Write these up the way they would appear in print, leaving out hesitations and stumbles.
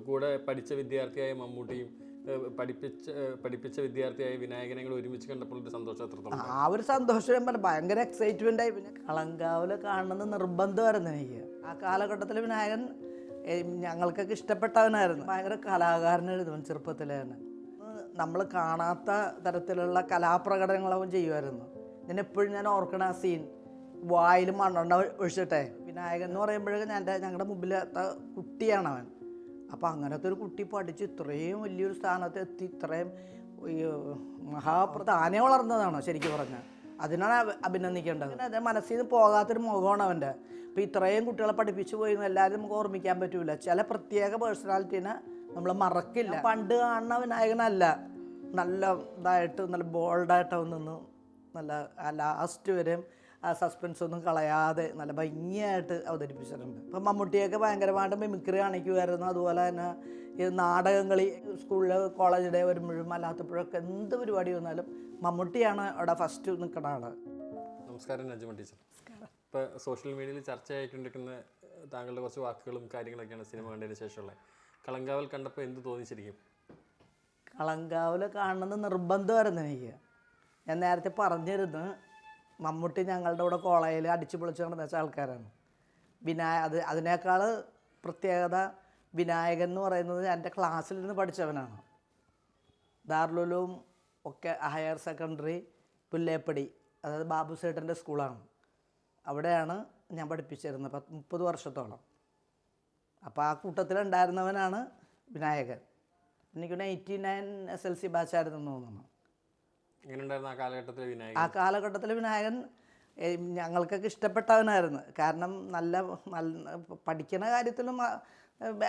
കൂടെ പഠിച്ച വിദ്യാർത്ഥിയായ മമ്മൂട്ടിയും പഠിപ്പിച്ച വിദ്യാർത്ഥിയായ വിനായകനെ കൂടെ ഒരുമിച്ച് കണ്ടപ്പോൾ ഒരു സന്തോഷം എത്രത്തോളം? ആ ഒരു സന്തോഷം ഭയങ്കര എക്സൈറ്റ്മെന്റ് ആയി. പിന്നെ കളങ്കാവില് കാണുന്നത് നിർബന്ധമായിരുന്നു എനിക്ക്. ആ കാലഘട്ടത്തിൽ വിനായകൻ ഞങ്ങൾക്കൊക്കെ ഇഷ്ടപ്പെട്ടവനായിരുന്നു. ഭയങ്കര കലാകാരനായിരുന്നു ചെറുപ്പത്തിൽ തന്നെ. നമ്മൾ കാണാത്ത തരത്തിലുള്ള കലാപ്രകടനങ്ങളവൻ ചെയ്യുമായിരുന്നു. എപ്പോഴും ഞാൻ ഓർക്കണ ആ സീൻ, വായിൽ മണ്ണെണ്ണ ഒഴിച്ചിട്ടെ. വിനായകൻ എന്ന് പറയുമ്പോഴേക്കും ഞങ്ങളുടെ മുമ്പിലത്തെ കുട്ടിയാണ് അവൻ. അപ്പം അങ്ങനത്തെ ഒരു കുട്ടി പഠിച്ച് ഇത്രയും വലിയൊരു സ്ഥാനത്ത് എത്തി, ഇത്രയും മഹാപ്രധാനെ വളർന്നതാണോ ശരിക്കും പറഞ്ഞാൽ. അതിനാണ് അഭിനന്ദിക്കേണ്ടത്. അത് മനസ്സിൽ നിന്ന് പോകാത്തൊരു മുഖമാണ് അവൻ്റെ. ഇപ്പം ഇത്രയും കുട്ടികളെ പഠിപ്പിച്ചു പോയി എല്ലാവരും നമുക്ക് ഓർമ്മിക്കാൻ പറ്റില്ല. ചില പ്രത്യേക പേഴ്സണാലിറ്റീനെ നമ്മൾ മറക്കില്ല. പണ്ട് കാണുന്ന വിനായകനല്ല, നല്ല ഇതായിട്ട് നല്ല ബോൾഡായിട്ട് അവൻ നിന്ന് നല്ല ലാസ്റ്റ് വരെയും ആ സസ്പെൻസ് ഒന്നും കളയാതെ നല്ല ഭംഗിയായിട്ട് അവതരിപ്പിച്ചിട്ടുണ്ട്. ഇപ്പം മമ്മൂട്ടിയൊക്കെ ഭയങ്കരമായിട്ട് മിമിക്രി കാണിക്കുമായിരുന്നു. അതുപോലെ തന്നെ ഈ നാടകങ്ങളി സ്കൂളിൽ കോളേജിടെ വരുമ്പോഴും അല്ലാത്തപ്പോഴൊക്കെ എന്ത് പരിപാടി വന്നാലും മമ്മൂട്ടിയാണ് അവിടെ ഫസ്റ്റ് നിൽക്കുന്ന ആൾ. നമസ്കാരം നജ്മ ടീച്ചർ. ഇപ്പോൾ സോഷ്യൽ മീഡിയയിൽ ചർച്ചയായിട്ടുണ്ടിരിക്കുന്ന താങ്കളുടെ കുറച്ച് വാക്കുകളും കാര്യങ്ങളൊക്കെയാണ് സിനിമ കണ്ടതിന് ശേഷമുള്ള. കളങ്കാവൽ കണ്ടപ്പോൾ എന്ത് തോന്നിച്ചിരിക്കും? കളങ്കാവിൽ കാണുന്നത് നിർബന്ധമായിരുന്നു എനിക്ക്. ഞാൻ നേരത്തെ പറഞ്ഞിരുന്നു, മമ്മൂട്ടി ഞങ്ങളുടെ കൂടെ കോളേജിൽ അടിച്ചു പൊളിച്ച് നടന്ന ആൾക്കാരാണ്. അതിനേക്കാൾ പ്രത്യേകത വിനായകൻ എന്ന് പറയുന്നത് എൻ്റെ ക്ലാസ്സിൽ നിന്ന് പഠിച്ചവനാണ്. ദാറുലുലൂം ഒക്കെ ഹയർ സെക്കൻഡറി പുല്ലേപ്പടി, അതായത് ബാബു സേട്ടൻ്റെ സ്കൂളാണ്. അവിടെയാണ് ഞാൻ പഠിപ്പിച്ചിരുന്നത് 30 വർഷത്തോളം. അപ്പോൾ ആ കൂട്ടത്തിലുണ്ടായിരുന്നവനാണ് വിനായകൻ. എനിക്കൊന്ന് 89 SLC ബാച്ചായിരുന്നു തോന്നുന്നു. ആ കാലഘട്ടത്തിൽ വിനായകൻ ഞങ്ങൾക്കൊക്കെ ഇഷ്ടപ്പെട്ടവനായിരുന്നു. കാരണം നല്ല പഠിക്കുന്ന കാര്യത്തിലും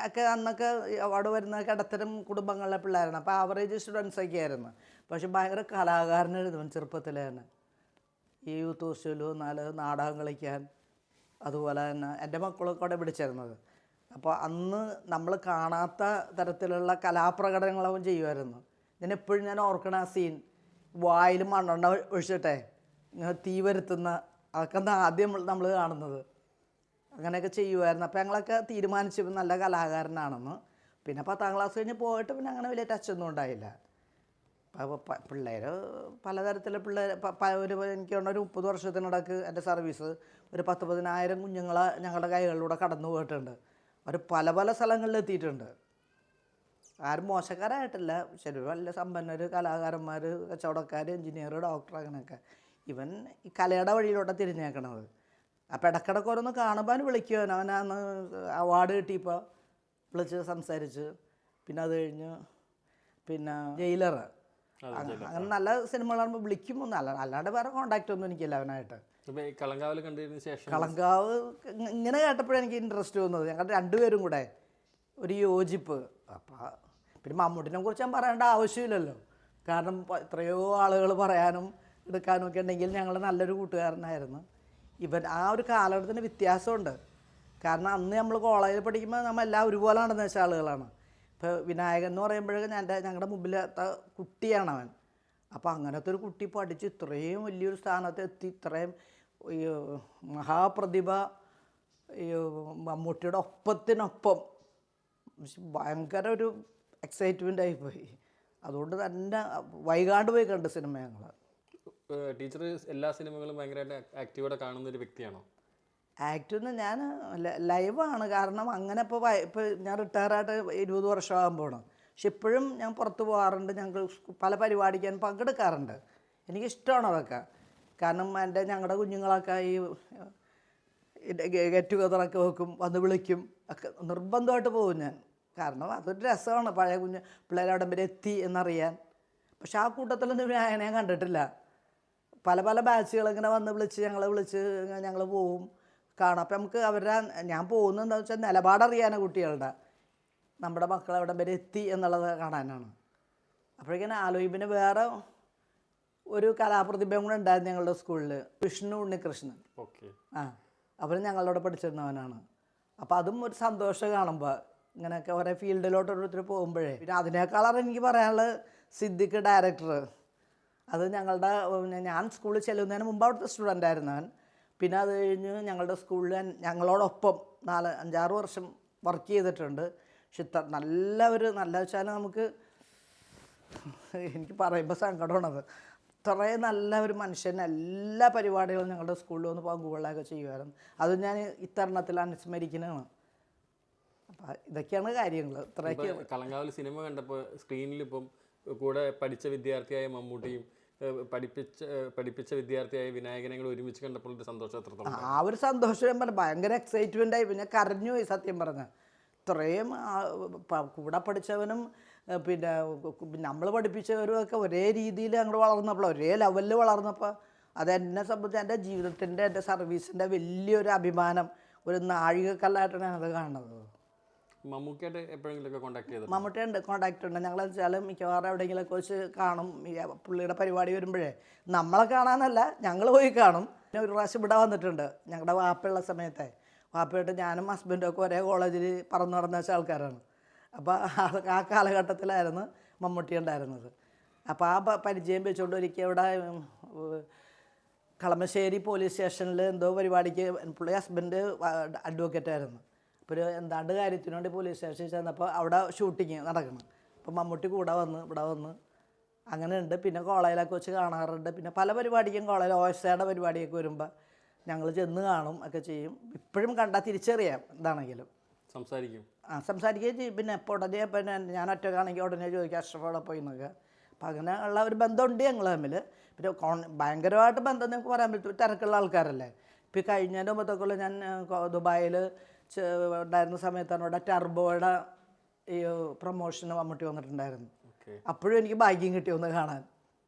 ഒക്കെ അന്നൊക്കെ അവിടെ വരുന്ന ഇടത്തരം കുടുംബങ്ങളിലെ പിള്ളേരാണ്. അപ്പോൾ ആവറേജ് സ്റ്റുഡൻസൊക്കെ ആയിരുന്നു. പക്ഷെ ഭയങ്കര കലാകാരനായിരുന്നു ചെറുപ്പത്തിൽ തന്നെ. ഈ യൂത്ത് ഹോസ്റ്റലിൽ നാടകം കളിക്കാൻ, അതുപോലെ തന്നെ എൻ്റെ മക്കളൊക്കെ അവിടെ പിടിച്ചിരുന്നത്. അപ്പോൾ അന്ന് നമ്മൾ കാണാത്ത തരത്തിലുള്ള കലാപ്രകടനങ്ങളവൻ ചെയ്യുമായിരുന്നു. എപ്പോഴും ഞാൻ ഓർക്കണ ആ സീൻ, വായിൽ മണ്ണെണ്ണ ഒഴിച്ചിട്ടെ ഇങ്ങനെ തീ വരുത്തുന്ന, അതൊക്കെ ആദ്യം നമ്മൾ കാണുന്നത്. അങ്ങനെയൊക്കെ ചെയ്യുമായിരുന്നു. അപ്പോൾ ഞങ്ങളൊക്കെ തീരുമാനിച്ചു നല്ല കലാകാരനാണെന്ന്. പിന്നെ 10ാം ക്ലാസ് കഴിഞ്ഞ് പോയിട്ട് പിന്നെ അങ്ങനെ വലിയ ടച്ചൊന്നും ഉണ്ടായില്ല. അപ്പോൾ പിള്ളേർ പലതരത്തിലെ പിള്ളേർ എനിക്ക് തോന്നുന്ന ഒരു 30 വർഷത്തിനിടക്ക് എൻ്റെ സർവീസ് ഒരു 10-15 കുഞ്ഞുങ്ങളെ ഞങ്ങളുടെ കൈകളിലൂടെ കടന്നു പോയിട്ടുണ്ട്. അവർ പല പല സ്ഥലങ്ങളിൽ എത്തിയിട്ടുണ്ട്. ആരും മോശക്കാരായിട്ടില്ല. ശരി, വലിയ സമ്പന്നർ, കലാകാരന്മാർ, കച്ചവടക്കാർ, എഞ്ചിനീയർ, ഡോക്ടർ, അങ്ങനെയൊക്കെ. ഇവൻ ഈ കലയുടെ വഴിയിലോട്ട് തിരിഞ്ഞേക്കണത്. അപ്പോൾ ഇടയ്ക്കിടയ്ക്ക് ഓരോന്ന് കാണുമ്പോൾ വിളിക്കുവാൻ. അവനന്ന് അവാർഡ് കിട്ടിയപ്പോൾ വിളിച്ച് സംസാരിച്ച്. പിന്നെ അത് കഴിഞ്ഞ് പിന്നെ ജയിലർ, അങ്ങനെ നല്ല സിനിമകളാകുമ്പോൾ വിളിക്കും. അല്ലാണ്ട് വേറെ കോണ്ടാക്റ്റ് ഒന്നും എനിക്കില്ല അവനായിട്ട്. കളങ്കാവ് ഇങ്ങനെ കേട്ടപ്പോഴേ എനിക്ക് ഇൻട്രസ്റ്റ് തോന്നുന്നത്. ഞങ്ങൾ രണ്ടുപേരും കൂടെ ഒരു യോജിപ്പ്. അപ്പം പിന്നെ മമ്മൂട്ടിനെ കുറിച്ച് ഞാൻ പറയേണ്ട ആവശ്യമില്ലല്ലോ. കാരണം എത്രയോ ആളുകൾ പറയാനും എടുക്കാനും ഒക്കെ ഉണ്ടെങ്കിൽ ഞങ്ങൾ നല്ലൊരു കൂട്ടുകാരനായിരുന്നു. ഇവൻ ആ ഒരു കാലഘട്ടത്തിന് വ്യത്യാസമുണ്ട്. കാരണം അന്ന് നമ്മൾ കോളേജിൽ പഠിക്കുമ്പോൾ നമ്മൾ എല്ലാം ഒരുപോലെ നടന്നു വെച്ച ആളുകളാണ്. ഇപ്പോൾ വിനായകൻ എന്ന് പറയുമ്പോഴേക്കും ഞങ്ങളുടെ മുമ്പിലത്തെ കുട്ടിയാണ് അവൻ. അപ്പോൾ അങ്ങനത്തെ ഒരു കുട്ടി പഠിച്ച് ഇത്രയും വലിയൊരു സ്ഥാനത്ത് എത്തി, ഇത്രയും മഹാപ്രതിഭ മമ്മൂട്ടിയുടെ ഒപ്പത്തിനൊപ്പം ഭയങ്കര ഒരു എക്സൈറ്റ്മെൻ്റ് ആയിപ്പോയി. അതുകൊണ്ട് തന്നെ വൈകാണ്ട് പോയി കണ്ട് സിനിമ ഞങ്ങൾ. ടീച്ചർ എല്ലാ സിനിമകളും ഭയങ്കരമായിട്ട് ആക്റ്റീവോടെ കാണുന്ന ഒരു വ്യക്തിയാണോ? ആക്റ്റീവ് ഞാൻ ലൈവാണ്. കാരണം അങ്ങനെ ഇപ്പോൾ ഞാൻ റിട്ടയറായിട്ട് 20 വർഷമാകുമ്പോൾ. പക്ഷെ ഇപ്പോഴും ഞാൻ പുറത്ത് പോകാറുണ്ട്. ഞങ്ങൾ പല പരിപാടിക്ക് ഞാൻ പങ്കെടുക്കാറുണ്ട്. എനിക്കിഷ്ടമാണ് അതൊക്കെ. കാരണം ഞങ്ങളുടെ കുഞ്ഞുങ്ങളൊക്കെ ഈ ഗെറ്റ് ടുഗദറൊക്കെ വെക്കും, വന്ന് വിളിക്കും ഒക്കെ. നിർബന്ധമായിട്ട് പോകും ഞാൻ. കാരണം അതൊരു രസമാണ് പഴയ പിള്ളേർ അവിടം വരെ എത്തി എന്നറിയാൻ. പക്ഷെ ആ കൂട്ടത്തിലൊന്നും ഞാൻ കണ്ടിട്ടില്ല. പല പല ബാച്ചുകളിങ്ങനെ വന്ന് ഞങ്ങൾ പോവും കാണാം. അപ്പം നമുക്ക് ഞാൻ പോകുന്നത് എന്താണെന്ന് വെച്ചാൽ നിലപാടറിയാനാണ് കുട്ടികളുടെ. നമ്മുടെ മക്കൾ അവിടം വരെ എത്തി എന്നുള്ളത് കാണാനാണ്. അപ്പോഴേക്കും ആലോചിപ്പിന് വേറെ ഒരു കലാപ്രതിഭയും കൂടെ ഉണ്ടായിരുന്നു ഞങ്ങളുടെ സ്കൂളിൽ, വിഷ്ണു ഉണ്ണികൃഷ്ണൻ. അവരും ഞങ്ങളോട് പഠിച്ചിരുന്നവനാണ്. അപ്പോൾ അതും ഒരു സന്തോഷം കാണുമ്പോൾ ഇങ്ങനെയൊക്കെ ഓരോ ഫീൽഡിലോട്ട് ഓരോരുത്തർ പോകുമ്പോഴേ. പിന്നെ അതിനേക്കാളാണ് എനിക്ക് പറയാനുള്ളത് സിദ്ദിഖ് ഡയറക്ടർ. അത് ഞാൻ സ്കൂളിൽ ചെല്ലുന്നതിന് മുമ്പ് അവിടുത്തെ സ്റ്റുഡൻ്റ് അവൻ. പിന്നെ അത് കഴിഞ്ഞ് ഞങ്ങളുടെ സ്കൂളിൽ ഞങ്ങളോടൊപ്പം 4-5-6 വർഷം വർക്ക് ചെയ്തിട്ടുണ്ട്. പക്ഷെ നല്ല വെച്ചാൽ നമുക്ക് എനിക്ക് പറയുമ്പോൾ സങ്കടമാണത്. ഇത്രയും നല്ല ഒരു മനുഷ്യൻ എല്ലാ പരിപാടികളും ഞങ്ങളുടെ സ്കൂളിൽ വന്ന് പങ്കുകൊള്ളൊക്കെ ചെയ്യുമായിരുന്നു. അത് ഞാൻ ഇത്തരണത്തിൽ അനുസ്മരിക്കുന്നതാണ്. അപ്പം ഇതൊക്കെയാണ് കാര്യങ്ങൾ. ഇത്രയൊക്കെ കളങ്കാവൽ സിനിമ കണ്ടപ്പോൾ സ്ക്രീനിൽ ഇപ്പം കൂടെ പഠിച്ച വിദ്യാർത്ഥിയായ മമ്മൂട്ടിയും പഠിപ്പിച്ച വിദ്യാർത്ഥിയായ വിനായകനെ കൂടെ ഒരുമിച്ച് കണ്ടപ്പോൾ ഒരു സന്തോഷം എത്രത്തോളം? ആ ഒരു സന്തോഷം ഞാൻ പറഞ്ഞു, ഭയങ്കര എക്സൈറ്റ്മെൻ്റ് ആയി. പിന്നെ കരഞ്ഞു പോയി സത്യം പറഞ്ഞ. ഇത്രയും കൂടെ പഠിച്ചവനും പിന്നെ നമ്മൾ പഠിപ്പിച്ചവരും ഒക്കെ ഒരേ രീതിയിൽ അങ്ങോട്ട് വളർന്നപ്പോൾ, ഒരേ ലെവലിൽ വളർന്നപ്പോൾ അതെന്നെ സംബന്ധിച്ച് എൻ്റെ ജീവിതത്തിൻ്റെ, എൻ്റെ സർവീസിൻ്റെ വലിയൊരു അഭിമാനം, ഒരു നാഴികക്കല്ലായിട്ടാണ് ഞാനത് കാണുന്നത്. മമ്മൂക്കിയായിട്ട് എപ്പോഴെങ്കിലുമൊക്കെ കോൺടാക്ട് ചെയ്തത്? മമ്മൂട്ടിയുണ്ട്, കോൺടാക്റ്റ് ഉണ്ട്. ഞങ്ങൾ വെച്ചാൽ മിക്കവാറും എവിടെയെങ്കിലുമൊക്കെ വെച്ച് കാണും. പുള്ളിയുടെ പരിപാടി വരുമ്പോഴേ നമ്മളെ കാണാനല്ല, ഞങ്ങൾ പോയി കാണും. പിന്നെ ഒരു പ്രാവശ്യം ഇവിടെ വന്നിട്ടുണ്ട് ഞങ്ങളുടെ വാപ്പയുള്ള സമയത്തെ. വാപ്പയായിട്ട് ഞാനും ഹസ്ബൻഡും ഒക്കെ ഒരേ കോളേജിൽ പറന്ന് നടന്ന വെച്ച ആൾക്കാരാണ്. അപ്പോൾ ആ കാലഘട്ടത്തിലായിരുന്നു മമ്മൂട്ടി ഉണ്ടായിരുന്നത്. അപ്പോൾ ആ പരിചയം വെച്ചുകൊണ്ട് ഒരിക്കൽ ഇവിടെ കളമശ്ശേരി പോലീസ് സ്റ്റേഷനിൽ എന്തോ പരിപാടിക്ക് പുള്ളി ഹസ്ബൻഡ് അഡ്വക്കേറ്റായിരുന്നു. അപ്പോൾ ഒരു എന്താണ്ട് കാര്യത്തിന് വേണ്ടി പോലീസ് സ്റ്റേഷനിൽ ചെന്നപ്പോൾ അവിടെ ഷൂട്ടിങ് നടക്കണം. അപ്പോൾ മമ്മൂട്ടി ഇവിടെ വന്ന് അങ്ങനെ ഉണ്ട്. പിന്നെ കോളേജിലൊക്കെ വെച്ച് കാണാറുണ്ട്. പിന്നെ പല പരിപാടിക്കും കോളേജിൽ ഓയസയുടെ പരിപാടിയൊക്കെ വരുമ്പോൾ ഞങ്ങൾ ചെന്ന് കാണും ഒക്കെ ചെയ്യും. ഇപ്പോഴും കണ്ടാൽ തിരിച്ചറിയാം എന്താണെങ്കിലും. സംസാരിക്കുകയും ചെയ്യും. പിന്നെ ഇപ്പോൾ ഉടനെ പിന്നെ ഞാൻ ഒറ്റക്കാണെങ്കിൽ ഉടനെ ചോദിക്കുക അഷ്റഫോടെ പോയി എന്നൊക്കെ. അപ്പം അങ്ങനെ ഉള്ള ഒരു ബന്ധമുണ്ട് ഞങ്ങൾ തമ്മിൽ. പിന്നെ ഭയങ്കരമായിട്ട് ബന്ധം നിങ്ങൾക്ക് പറയാൻ പറ്റും, തിരക്കുള്ള ആൾക്കാരല്ലേ. ഇപ്പോൾ കഴിഞ്ഞതിൻ്റെ മുമ്പത്തൊക്കെ ഞാൻ ദുബായിൽ ഉണ്ടായിരുന്ന സമയത്താണ് ഇവിടെ ടർബോയുടെ ഈ പ്രൊമോഷന് മമ്മൂട്ടി വന്നിട്ടുണ്ടായിരുന്നു. അപ്പോഴും എനിക്ക് ഭാഗ്യം കിട്ടി ഒന്ന് കാണാൻ.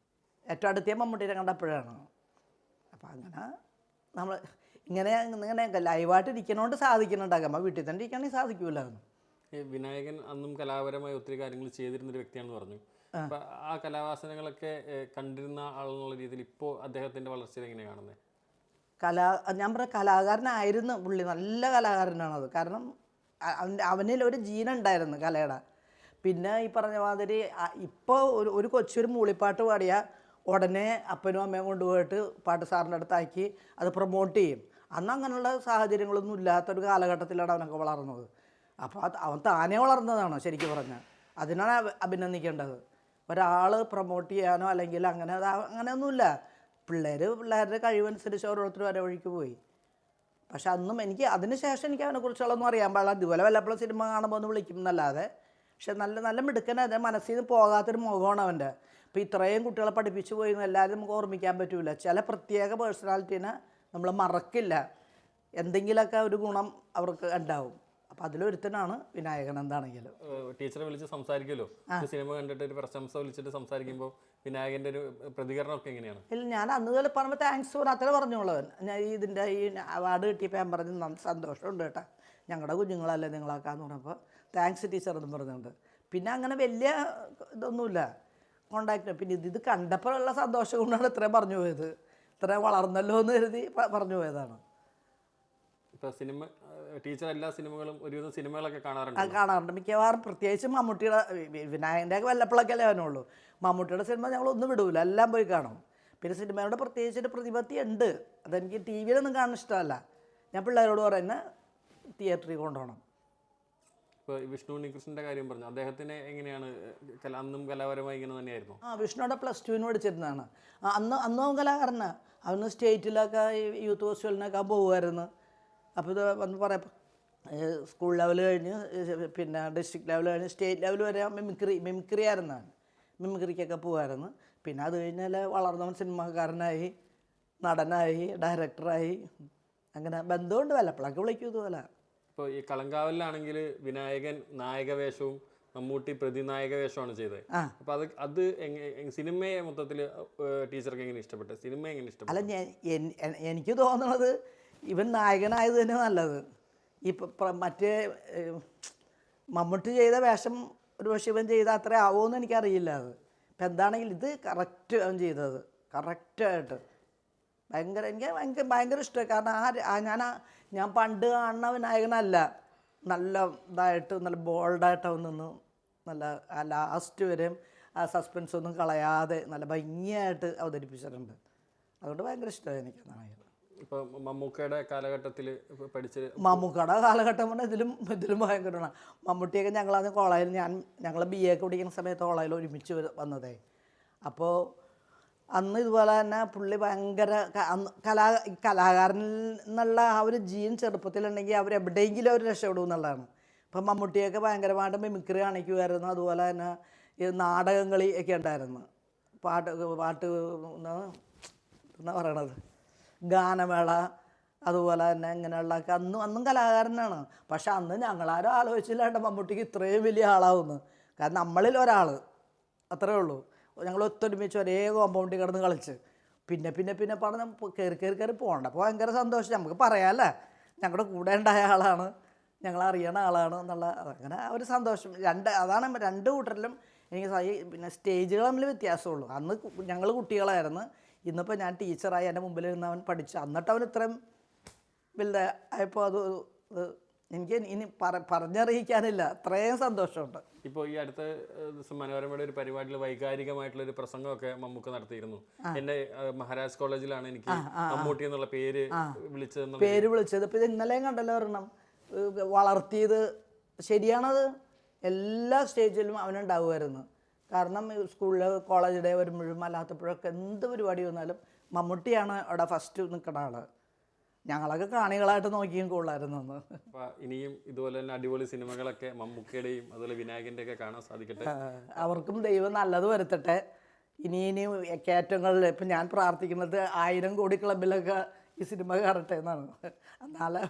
ഏറ്റവും അടുത്ത മമ്മൂട്ടിനെ കണ്ടപ്പോഴാണ്. അപ്പം അങ്ങനെ നമ്മൾ ഇങ്ങനെ ലൈവായിട്ട് ഇരിക്കണോണ്ട് സാധിക്കുന്നുണ്ടാകാം. നമ്മൾ വീട്ടിൽ തന്നെ ഇരിക്കുകയാണെങ്കിൽ സാധിക്കൂല. വിനായകൻ അന്നും കലാപരമായി ഒത്തിരി കാര്യങ്ങൾ ചെയ്തിരുന്നൊരു വ്യക്തിയാണെന്ന് പറഞ്ഞു. അപ്പം ആ കലാവാസനകളൊക്കെ കണ്ടിരുന്ന ആളെന്നുള്ള രീതിയിൽ ഇപ്പോൾ അദ്ദേഹത്തിൻ്റെ വളർച്ചയിൽ എങ്ങനെയാണ് കാണുന്നത്? ഞാൻ പറഞ്ഞ കലാകാരനായിരുന്നു പുള്ളി, നല്ല കലാകാരനാണത്. കാരണം അവനിൽ ഒരു ജീനുണ്ടായിരുന്നു കലയുടെ. പിന്നെ ഈ പറഞ്ഞ മാതിരി ഇപ്പോൾ ഒരു കൊച്ചൊരു മൂളിപ്പാട്ട് പാടിയാൽ ഉടനെ അപ്പനും അമ്മയും കൊണ്ടുപോയിട്ട് പാട്ട് സാറിൻ്റെ അടുത്താക്കി അത് പ്രൊമോട്ട് ചെയ്യും. അന്ന് അങ്ങനെയുള്ള സാഹചര്യങ്ങളൊന്നും ഇല്ലാത്തൊരു കാലഘട്ടത്തിലാണ് അവനൊക്കെ വളർന്നത്. അപ്പോൾ അവൻ താനേ വളർന്നതാണ് ശരിക്കും പറഞ്ഞാൽ. അതിനാണ് അഭിനന്ദിക്കേണ്ടത്. ഒരാൾ പ്രൊമോട്ട് ചെയ്യാനോ അല്ലെങ്കിൽ അങ്ങനെയൊന്നുമില്ല. പിള്ളേരുടെ കഴിവനുസരിച്ച് ഓരോരുത്തരും വരെ വഴിക്ക് പോയി. പക്ഷെ അന്നും എനിക്ക് അതിന് ശേഷം എനിക്ക് അവനെക്കുറിച്ചുള്ളതൊന്നും അറിയാൻ പാടില്ല. ഇതുപോലെ വല്ലപ്പോഴും സിനിമ കാണുമ്പോൾ ഒന്ന് വിളിക്കും എന്നല്ലാതെ. പക്ഷെ നല്ല മിടുക്കനെ, അത് മനസ്സിൽ നിന്ന് പോകാത്തൊരു മുഖമാണ് അവൻ്റെ. ഇപ്പോൾ ഇത്രയും കുട്ടികളെ പഠിപ്പിച്ചു പോയി എല്ലാവരും നമുക്ക് ഓർമ്മിക്കാൻ പറ്റില്ല. ചില പ്രത്യേക പേഴ്സണാലിറ്റീനെ നമ്മൾ മറക്കില്ല. എന്തെങ്കിലുമൊക്കെ ഒരു ഗുണം അവർക്ക് ഉണ്ടാവും. അപ്പം അതിലൊരുത്തനാണ് വിനായകൻ. എന്താണെങ്കിലും ടീച്ചറെ വിളിച്ച് സംസാരിക്കുമല്ലോ, സിനിമ കണ്ടിട്ട് ഒരു പ്രശംസ വിളിച്ചിട്ട് സംസാരിക്കുമ്പോൾ വിനായകൻ്റെ ഒരു പ്രതികരണമൊക്കെ എങ്ങനെയാണ്? ഇല്ല, ഞാൻ അന്ന് പോലെ പറയുമ്പോൾ താങ്ക്സ് പറഞ്ഞു അത്ര പറഞ്ഞോളവൻ. ഞാൻ ഇതിൻ്റെ ഈ അവാർഡ് കിട്ടിയപ്പോൾ ഞാൻ പറഞ്ഞു സന്തോഷമുണ്ട് കേട്ടോ, ഞങ്ങളുടെ കുഞ്ഞുങ്ങളല്ലേ നിങ്ങളാക്കാന്ന് പറഞ്ഞപ്പോൾ താങ്ക്സ് ടീച്ചർ എന്നും പറഞ്ഞുകൊണ്ട്. പിന്നെ അങ്ങനെ വലിയ ഇതൊന്നുമില്ല കോണ്ടാക്ട്. പിന്നെ ഇത് കണ്ടപ്പോഴുള്ള സന്തോഷം കൊണ്ടാണ് ഇത്രയും പറഞ്ഞു പോയത്. ഇത്രയും വളർന്നല്ലോ എന്ന് കരുതി പറഞ്ഞു പോയതാണ്. ഇപ്പോൾ സിനിമ ടീച്ചർ എല്ലാ സിനിമകളും ഒരുവിധം സിനിമകളൊക്കെ കാണാറുണ്ട്? കാണാറുണ്ട് മിക്കവാറും. പ്രത്യേകിച്ച് മമ്മൂട്ടിയുടെ, വിനായകൻ്റെ ഒക്കെ വല്ലപ്പോഴൊക്കെ അവനുള്ളൂ. മമ്മൂട്ടിയുടെ സിനിമ ഞങ്ങളൊന്നും വിടൂല, എല്ലാം പോയി കാണും. പിന്നെ സിനിമയുടെ പ്രത്യേകിച്ചൊരു പ്രതിപത്തി ഉണ്ട്. അതെനിക്ക് ടി വിയിലൊന്നും കാണാൻ ഇഷ്ടമല്ല. ഞാൻ പിള്ളേരോട് പറയുന്നത് തിയേറ്ററിൽ കൊണ്ടുപോകണം. ഇപ്പോൾ വിഷ്ണു ഉണ്ണികൃഷ്ണൻ്റെ കാര്യം പറഞ്ഞു, അദ്ദേഹത്തിന് എങ്ങനെയാണ് അന്നും കലാപരമായി ഇങ്ങനെ തന്നെയായിരുന്നു? വിഷ്ണുവിടെ +2 പഠിച്ചിരുന്നതാണ്. അന്നും അവൻ കലാകാരനാണ്. അവന് സ്റ്റേറ്റിലൊക്കെ യൂത്ത് ഫെസ്റ്റിവലിനൊക്കെ പോകുമായിരുന്നു. അപ്പോൾ ഇത് വന്ന് പറയാം, സ്കൂൾ ലെവൽ കഴിഞ്ഞ് പിന്നെ ഡിസ്ട്രിക്ട് ലെവൽ കഴിഞ്ഞ് സ്റ്റേറ്റ് ലെവൽ വരെ മിമിക്രി ആയിരുന്നാണ്. മിമിക്രിക്കൊക്കെ പോകുമായിരുന്നു. പിന്നെ അത് കഴിഞ്ഞാൽ വളർന്നവൻ സിനിമാക്കാരനായി, നടനായി, ഡയറക്ടറായി. അങ്ങനെ ബന്ധമുണ്ട്. വല്ലപ്പോഴൊക്കെ വിളിക്കും ഇതുപോലെ. ഇപ്പോൾ ഈ കളങ്കാവലിലാണെങ്കിൽ വിനായകൻ നായകവേഷവും മമ്മൂട്ടി പ്രതിനായക വേഷമാണ് ചെയ്തത്. അപ്പോൾ അത് സിനിമയെ മൊത്തത്തിൽ ടീച്ചർക്ക് എങ്ങനെ ഇഷ്ടപ്പെട്ടത്? സിനിമ എങ്ങനെ ഇഷ്ടപ്പെട്ടു? അല്ല, എനിക്ക് തോന്നുന്നത് ഇവൻ നായകനായത് തന്നെ നല്ലത്. മറ്റേ മമ്മൂട്ടി ചെയ്ത വേഷം ഒരു പക്ഷേ ഇവൻ ചെയ്ത അത്ര ആവുമെന്ന് എനിക്കറിയില്ല. അത് ഇപ്പം എന്താണെങ്കിലും ഇത് കറക്റ്റ് അവൻ ചെയ്തത്, കറക്റ്റായിട്ട് എനിക്ക് ഭയങ്കര ഇഷ്ടമായി. കാരണം ഞാൻ പണ്ട് കാണുന്ന വിനായകനല്ല. നല്ല ഇതായിട്ട് നല്ല ബോൾഡായിട്ട് അവൻ നിന്ന് നല്ല ലാസ്റ്റ് വരെയും ആ സസ്പെൻസ് ഒന്നും കളയാതെ നല്ല ഭംഗിയായിട്ട് അവതരിപ്പിച്ചിട്ടുണ്ട്. അതുകൊണ്ട് ഭയങ്കര ഇഷ്ടമായി എനിക്ക് നായകൻ. ഇപ്പൊ മമ്മൂക്കയുടെ കാലഘട്ടത്തിൽ പഠിച്ച് മമ്മൂക്കയുടെ കാലഘട്ടം പറഞ്ഞാൽ ഇതിലും ഭയങ്കരമാണ്. മമ്മൂട്ടിയൊക്കെ ഞങ്ങളന്ന് കോളേജിൽ ഞങ്ങൾ BA ഒക്കെ പഠിക്കുന്ന സമയത്ത് കോളേജിൽ ഒരുമിച്ച് വന്നതേ. അപ്പോൾ അന്ന് ഇതുപോലെ തന്നെ പുള്ളി ഭയങ്കര കലാകാരനിൽ നിന്നുള്ള ആ ഒരു ജീൻ ചെറുപ്പത്തിലുണ്ടെങ്കിൽ അവരെവിടെയെങ്കിലും അവർ രക്ഷപ്പെടും എന്നുള്ളതാണ്. ഇപ്പം മമ്മൂട്ടിയൊക്കെ ഭയങ്കരമായിട്ട് മിമിക്രി കാണിക്കുമായിരുന്നു. അതുപോലെ തന്നെ ഈ നാടകങ്ങളി ഒക്കെ ഉണ്ടായിരുന്നു. പാട്ട് എന്നാ പറയണത്, ഗാനമേള, അതുപോലെ തന്നെ ഇങ്ങനെയുള്ളതൊക്കെ അന്നും കലാകാരനാണ്. പക്ഷെ അന്ന് ഞങ്ങളാരും ആലോചിച്ചില്ലാണ്ട് മമ്മൂട്ടിക്ക് ഇത്രയും വലിയ ആളാവുന്നു. കാരണം നമ്മളിൽ ഒരാൾ അത്രേ ഉള്ളൂ. ഞങ്ങൾ ഒത്തൊരുമിച്ച് ഒരേ കോമ്പൗണ്ടിൽ കിടന്ന് കളിച്ച് പിന്നെ പറഞ്ഞ കയറി പോകണ്ടപ്പോൾ ഭയങ്കര സന്തോഷം. നമുക്ക് പറയാമല്ലേ, ഞങ്ങളുടെ കൂടെ ഉണ്ടായ ആളാണ്, ഞങ്ങളറിയണ ആളാണ് എന്നുള്ള അങ്ങനെ ഒരു സന്തോഷം. അതാണ് രണ്ട് കൂട്ടരിലും എനിക്ക് പിന്നെ സ്റ്റേജുകൾ തമ്മിൽ വ്യത്യാസമുള്ളൂ. അന്ന് ഞങ്ങൾ കുട്ടികളായിരുന്നു, ഇന്നിപ്പോൾ ഞാൻ ടീച്ചറായി എൻ്റെ മുമ്പിൽ നിന്ന് അവൻ പഠിച്ചു. എന്നിട്ട് അവൻ ഇത്രയും വലുതായപ്പോൾ അത് എനിക്ക് ഇനി പറഞ്ഞറിയിക്കാനില്ല, അത്രയും സന്തോഷമുണ്ട്. ഇപ്പോൾ ഈ അടുത്ത ദിവസം മനോരമയുടെ ഒരു പരിപാടിയിൽ വൈകാരികമായിട്ടുള്ള ഒരു പ്രസംഗമൊക്കെ മമ്മൂക്ക നടത്തിയിരുന്നു. എന്റെ മഹാരാജ് കോളേജിലാണ് എനിക്ക് മമ്മൂട്ടി എന്നുള്ള പേര് വിളിച്ചത്. ഇപ്പം ഇത് ഇന്നലെയും കണ്ടല്ലോ ഒരെണ്ണം വളർത്തിയത്. ശരിയാണത്, എല്ലാ സ്റ്റേജിലും അവനുണ്ടാവുമായിരുന്നു. കാരണം സ്കൂളിൽ കോളേജ് ഡേ വരുമ്പോഴും അല്ലാത്തപ്പോഴൊക്കെ എന്ത് പരിപാടി വന്നാലും മമ്മൂട്ടിയാണ് അവിടെ ഫസ്റ്റ് നിൽക്കുന്ന ആള്. ഞങ്ങളൊക്കെ കാണികളായിട്ട് നോക്കിയും കൊള്ളായിരുന്നു അന്ന്. ഇനിയും ഇതുപോലെ തന്നെ അടിപൊളി സിനിമകളൊക്കെ മമ്മൂക്കയുടെയും അതുപോലെ വിനായകന്റെ ഒക്കെ കാണാൻ സാധിക്കട്ടെ. അവർക്കും ദൈവം നല്ലത് വരുത്തട്ടെ. ഇനിയും കയറ്റങ്ങളിൽ ഇപ്പം ഞാൻ പ്രാർത്ഥിക്കുന്നത് 1000 കോടി ക്ലബിലൊക്കെ ഈ സിനിമ കയറട്ടെ എന്നാണ്. എന്നാലേ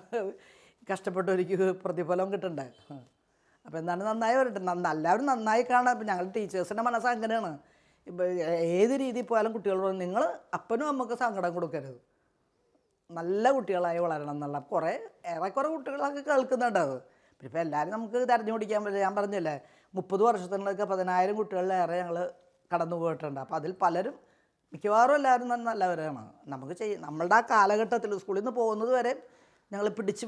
കഷ്ടപ്പെട്ടവർക്ക് പ്രതിഫലം കിട്ടണ്ടേ. അപ്പോൾ എന്താണ് നന്നായി വരട്ടെ, എല്ലാവരും നന്നായി കാണാൻ. ഇപ്പം ഞങ്ങൾ ടീച്ചേഴ്സിൻ്റെ മനസ്സ് അങ്ങനെയാണ്. ഇപ്പം ഏത് രീതിയിൽ പോയാലും കുട്ടികളോട് നിങ്ങൾ അപ്പനും അമ്മക്ക് സങ്കടം കൊടുക്കരുത്, നല്ല കുട്ടികളായി വളരണം എന്നുള്ള ഏറെക്കുറെ കുട്ടികളൊക്കെ കേൾക്കുന്നുണ്ട്. അത് പിന്നെ ഇപ്പോൾ എല്ലാവരും നമുക്ക് തിരഞ്ഞു പിടിക്കാൻ പറ്റില്ല. ഞാൻ പറഞ്ഞില്ലേ 30 വർഷത്തിനൊക്കെ 10,000 കുട്ടികളിലേറെ ഞങ്ങൾ കടന്നു പോയിട്ടുണ്ട്. അപ്പോൾ അതിൽ പലരും മിക്കവാറും എല്ലാവരും നല്ലവരാണ്. നമുക്ക് നമ്മളുടെ ആ കാലഘട്ടത്തിൽ സ്കൂളിൽ നിന്ന് പോകുന്നത് വരെ ഞങ്ങൾ പിടിച്ച്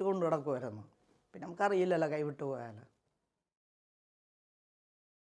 കൊണ്ടു നടക്കുമായിരുന്നു. പിന്നെ നമുക്കറിയില്ലല്ലോ കൈവിട്ട് പോയാൽ.